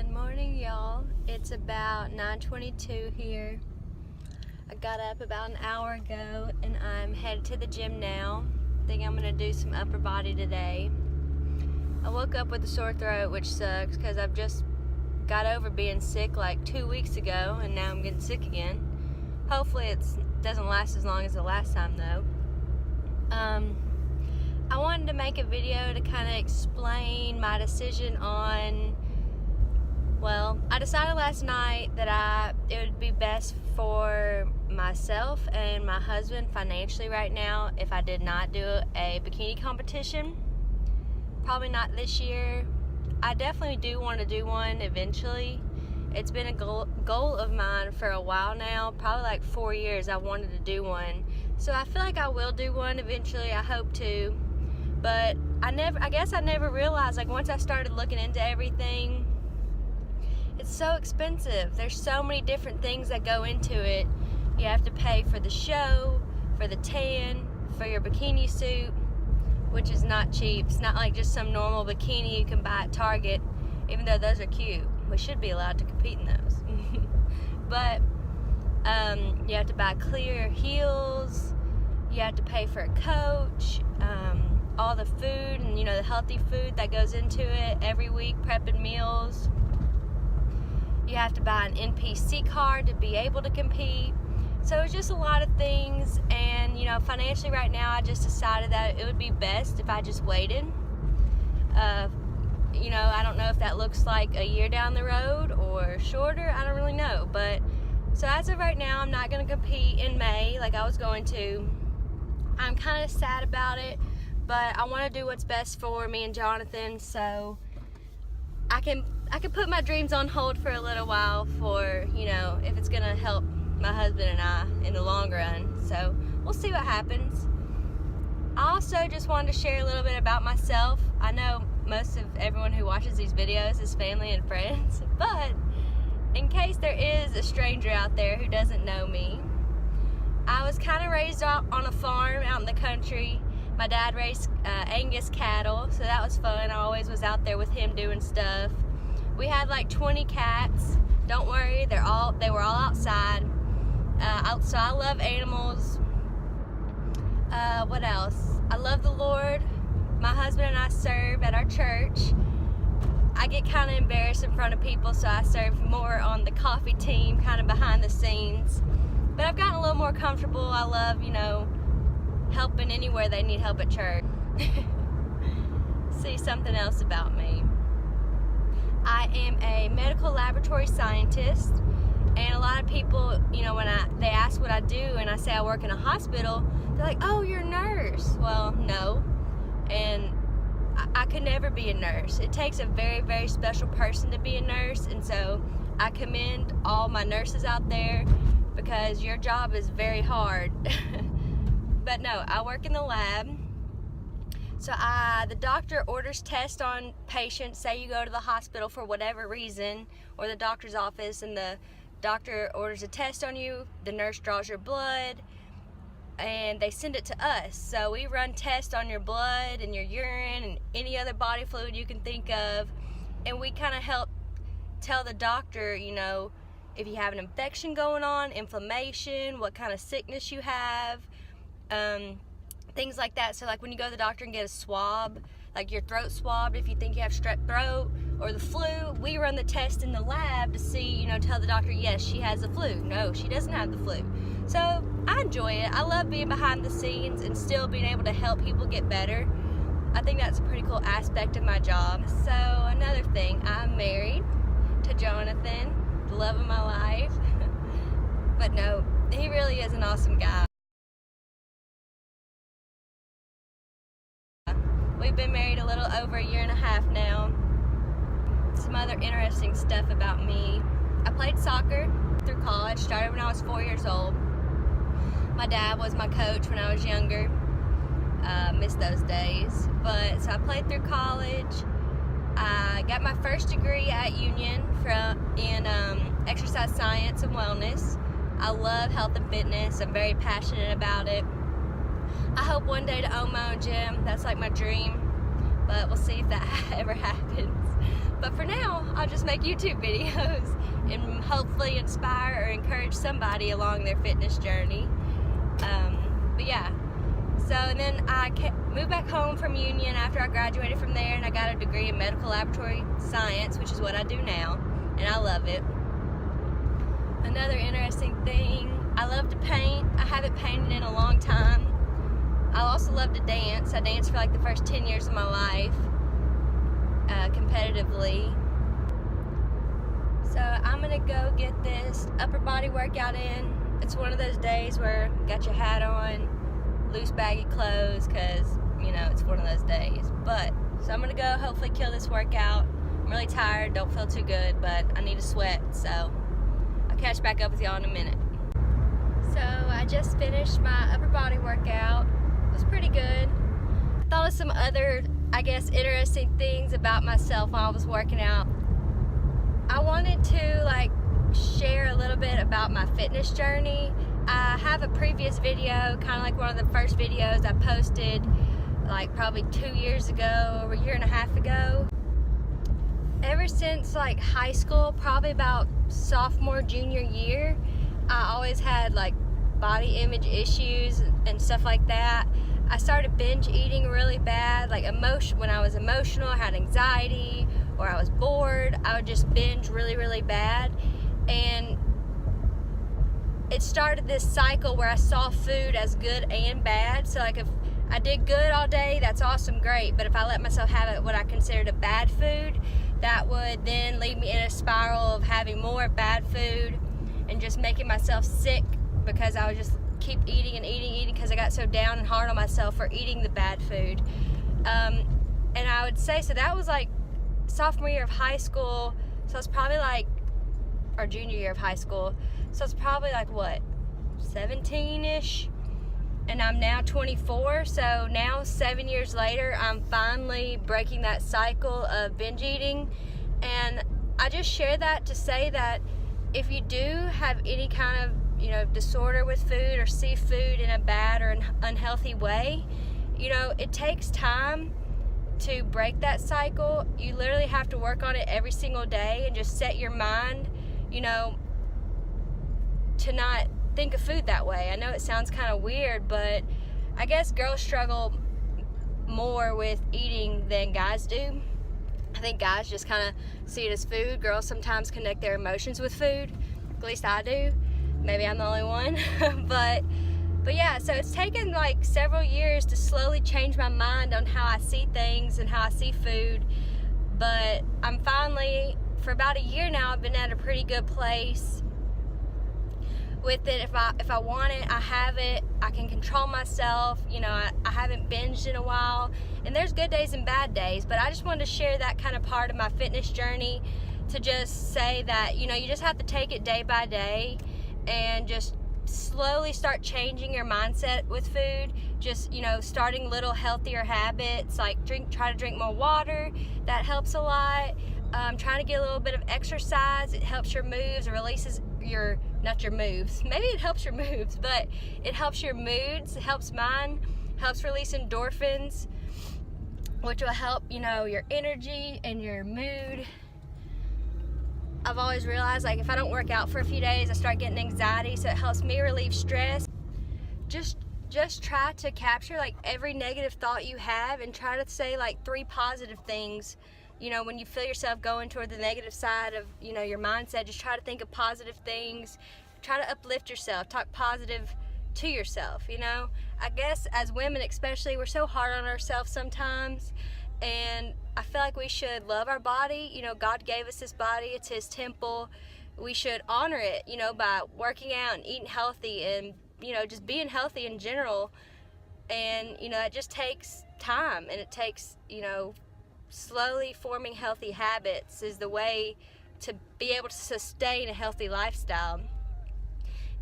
Good morning, y'all. It's about 9:22 here. I got up about an hour ago and I'm headed to the gym now. I think I'm gonna do some upper body today. I woke up with a sore throat, which sucks because I've just got over being sick like 2 weeks ago and now I'm getting sick again. Hopefully it doesn't last as long as the last time though. I wanted to make a video to kind of explain my decision on, well, I decided last night that it would be best for myself and my husband financially right now if I did not do a bikini competition. Probably not this year. I definitely do want to do one eventually. It's been a goal of mine for a while now, probably like 4 years I wanted to do one. So I feel like I will do one eventually, I hope to. But I guess I never realized, like once I started looking into everything, it's so expensive. There's so many different things that go into it. You have to pay for the show, for the tan, for your bikini suit, which is not cheap. It's not like just some normal bikini you can buy at Target, even though those are cute. We should be allowed to compete in those. But you have to buy clear heels, you have to pay for a coach, all the food and the healthy food that goes into it every week, prepping meals. You have to buy an NPC card to be able to compete. So it's just a lot of things, and financially right now I just decided that it would be best if I just waited. I don't know if that looks like a year down the road or shorter, I don't really know. But so as of right now, I'm not going to compete in May like I was going to. I'm kind of sad about it, but I want to do what's best for me and Jonathan, so I can put my dreams on hold for a little while for, if it's gonna help my husband and I in the long run. So we'll see what happens. I also just wanted to share a little bit about myself. I know most of everyone who watches these videos is family and friends, but in case there is a stranger out there who doesn't know me, I was kind of raised on a farm out in the country. My dad raised Angus cattle, so that was fun. I always was out there with him doing stuff. We had like 20 cats. Don't worry, they were all outside. So I love animals. What else? I love the Lord. My husband and I serve at our church. I get kind of embarrassed in front of people, so I serve more on the coffee team, kind of behind the scenes. But I've gotten a little more comfortable. I love, helping anywhere they need help at church. See, something else about me. I am a medical laboratory scientist, and a lot of people, when they ask what I do and I say I work in a hospital, they're like, oh, you're a nurse. Well, no, and I could never be a nurse. It takes a very, very special person to be a nurse, and so I commend all my nurses out there because your job is very hard. But no, I work in the lab. So the doctor orders tests on patients. Say you go to the hospital for whatever reason, or the doctor's office, and the doctor orders a test on you. The nurse draws your blood and they send it to us. So we run tests on your blood and your urine and any other body fluid you can think of, and we kind of help tell the doctor, if you have an infection going on, inflammation, what kind of sickness you have, things like that. So like when you go to the doctor and get a swab, like your throat swab, if you think you have strep throat or the flu, we run the test in the lab to see, tell the doctor, yes, she has the flu. No, she doesn't have the flu. So I enjoy it. I love being behind the scenes and still being able to help people get better. I think that's a pretty cool aspect of my job. So another thing, I'm married to Jonathan, the love of my life. But no, he really is an awesome guy. We've been married a little over 1.5 years now. Some other interesting stuff about me. I played soccer through college, started when I was 4 years old. My dad was my coach when I was younger. Missed those days. But so I played through college. I got my first degree at Union in exercise science and wellness. I love health and fitness. I'm very passionate about it. I hope one day to own my own gym. That's like my dream, but we'll see if that ever happens. But for now, I'll just make YouTube videos and hopefully inspire or encourage somebody along their fitness journey. But yeah, so and then I moved back home from Union after I graduated from there, and I got a degree in medical laboratory science, which is what I do now, and I love it. Another interesting thing, I love to paint. I haven't painted in a long time. I also love to dance. I danced for like the first 10 years of my life, competitively. So I'm gonna go get this upper body workout in. It's one of those days where you got your hat on, loose baggy clothes, cause you know, it's one of those days. But, so I'm gonna go hopefully kill this workout. I'm really tired, don't feel too good, but I need to sweat, so I'll catch back up with y'all in a minute. So I just finished my upper body workout. It was pretty good. I thought of some other, I guess, interesting things about myself while I was working out. I wanted to like share a little bit about my fitness journey. I have a previous video, kind of like one of the first videos I posted like probably 2 years ago or a year and a half ago. Ever since like high school, probably about sophomore, junior year, I always had like body image issues and stuff like that. I started binge eating really bad, like when I was emotional, I had anxiety, or I was bored, I would just binge really bad. And it started this cycle where I saw food as good and bad. So like if I did good all day, that's awesome, great. But if I let myself have what I considered a bad food, that would then lead me in a spiral of having more bad food and just making myself sick, because I would just keep eating and eating because I got so down and hard on myself for eating the bad food. And I would say, so that was like sophomore year of high school, so it's probably like, or junior year of high school, so it's probably like what, 17-ish, and I'm now 24, so now 7 years later I'm finally breaking that cycle of binge eating. And I just share that to say that if you do have any kind of, you know, disorder with food or see food in a bad or an unhealthy way, you know, it takes time to break that cycle. You literally have to work on it every single day and just set your mind, you know, to not think of food that way. I know it sounds kind of weird, but I guess girls struggle more with eating than guys do. I think guys just kind of see it as food. Girls sometimes connect their emotions with food. At least I do. Maybe I'm the only one. But yeah, so it's taken like several years to slowly change my mind on how I see things and how I see food. But I'm finally, for about a year now, I've been at a pretty good place with it. If I want it, I have it. I can control myself. You know, I haven't binged in a while, and there's good days and bad days, but I just wanted to share that kind of part of my fitness journey, to just say that, you know, you just have to take it day by day and just slowly start changing your mindset with food. Just, you know, starting little healthier habits, like try to drink more water. That helps a lot. Trying to get a little bit of exercise. It helps your moves, releases your, not your moves, maybe it helps your moves, but it helps your moods. It helps mine, helps release endorphins, which will help, you know, your energy and your mood. I've always realized, like, if I don't work out for a few days, I start getting anxiety, so it helps me relieve stress. Just try to capture like every negative thought you have and try to say like 3 positive things. You know, when you feel yourself going toward the negative side of, you know, your mindset, just try to think of positive things. Try to uplift yourself, talk positive to yourself, you know. I guess as women especially, we're so hard on ourselves sometimes, and I feel like we should love our body. You know, God gave us this body, it's His temple. We should honor it, you know, by working out and eating healthy and, you know, just being healthy in general. And, you know, it just takes time, and it takes, you know, slowly forming healthy habits is the way to be able to sustain a healthy lifestyle.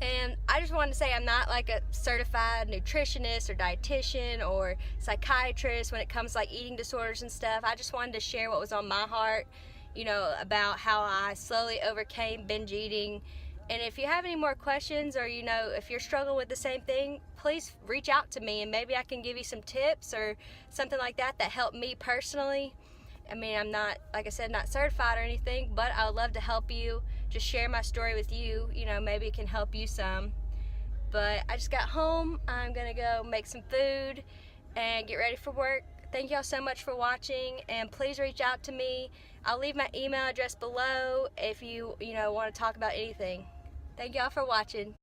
And I just wanted to say, I'm not like a certified nutritionist or dietitian or psychiatrist when it comes to like eating disorders and stuff. I just wanted to share what was on my heart, you know, about how I slowly overcame binge eating. And if you have any more questions, or, you know, if you're struggling with the same thing, please reach out to me and maybe I can give you some tips or something like that that helped me personally. I mean, I'm not, like I said, not certified or anything, but I would love to help you, just share my story with you. You know, maybe it can help you some. But I just got home. I'm gonna go make some food and get ready for work. Thank y'all so much for watching, and please reach out to me. I'll leave my email address below if you want to talk about anything. Thank y'all for watching.